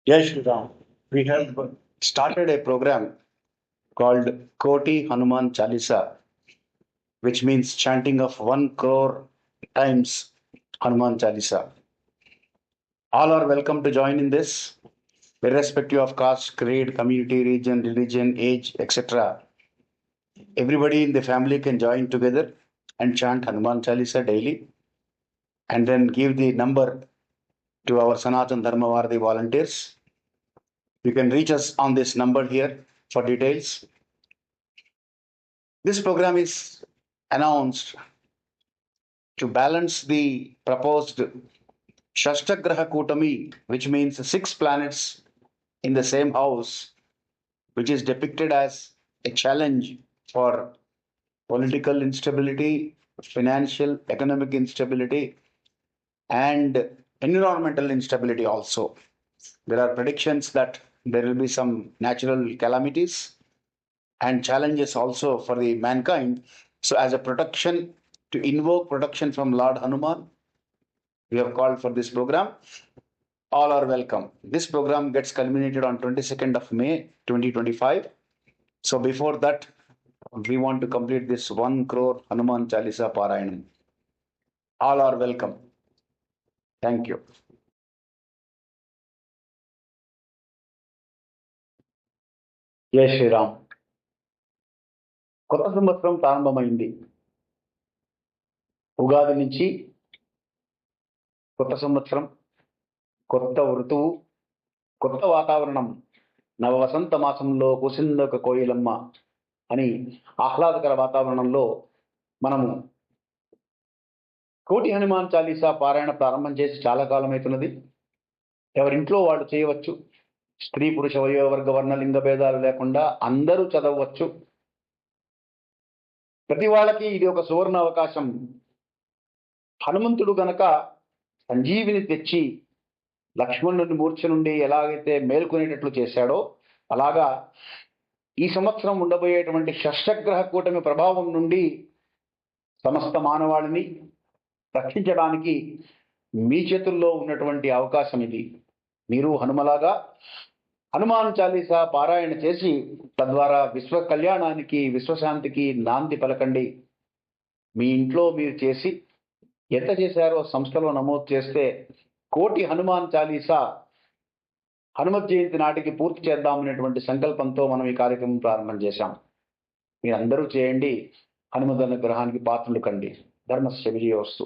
Jai Shri Ram. We have started a program called Koti Hanuman Chalisa, which means chanting of 1 crore times Hanuman Chalisa. All are welcome to join in this, irrespective of caste, creed, community, region, religion, age, etc. Everybody in the family can join together and chant Hanuman Chalisa daily and then give the number to our Sanatan Dharma Varadi volunteers. You can reach us on this number here for details. This program is announced to balance the proposed Shashtagraha Kutami, which means 6 planets in the same house, which is depicted as a challenge for political instability, financial, economic instability, and environmental instability also. There are predictions that there will be some natural calamities and challenges also for the mankind. So as a protection, to invoke protection from Lord Hanuman, we have called for this program. All are welcome. This program gets culminated on 22nd of May 2025. So before that, we want to complete this 1 crore Hanuman Chalisa Parayanam. All are welcome. Thank you. జై శ్రీరామ్. కొత్త సంవత్సరం ప్రారంభమైంది. ఉగాది నుంచి కొత్త సంవత్సరం, కొత్త ఋతువు, కొత్త వాతావరణం. నవ వసంత మాసంలో కుసిందొక కోయిలమ్మ అని ఆహ్లాదకర వాతావరణంలో మనము కోటి హనుమాన్ చాలీసా పారాయణ ప్రారంభం చేసి చాలా కాలం అవుతున్నది. ఎవరింట్లో వాళ్ళు చేయవచ్చు. స్త్రీ పురుష వయోవర్గ వర్ణ లింగ భేదాలు లేకుండా అందరూ చదవచ్చు. ప్రతి వాళ్ళకి ఇది ఒక సువర్ణ అవకాశం. హనుమంతుడు గనక సంజీవిని తెచ్చి లక్ష్మణుని మూర్ఛ నుండి ఎలాగైతే మేల్కొనేటట్లు చేశాడో, అలాగా ఈ సంవత్సరం ఉండబోయేటువంటి షష్ఠగ్రహ కూటమి ప్రభావం నుండి సమస్త మానవాళిని రక్షించడానికి మీ చేతుల్లో ఉన్నటువంటి అవకాశం ఇది. మీరు హనుమలాగా హనుమాన్ చాలీసా పారాయణ చేసి తద్వారా విశ్వ కళ్యాణానికి, విశ్వశాంతికి నాంది పలకండి. మీ ఇంట్లో మీరు చేసి ఎంత చేశారో సంస్థలో నమోదు చేస్తే కోటి హనుమాన్ చాలీసా హనుమత్ జయంతి నాటికి పూర్తి చేద్దామనేటువంటి సంకల్పంతో మనం ఈ కార్యక్రమం ప్రారంభం చేశాం. మీరందరూ చేయండి. హనుమద్ అనుగ్రహానికి పాత్రలు కండి. ధర్మస్య విజయోస్తు.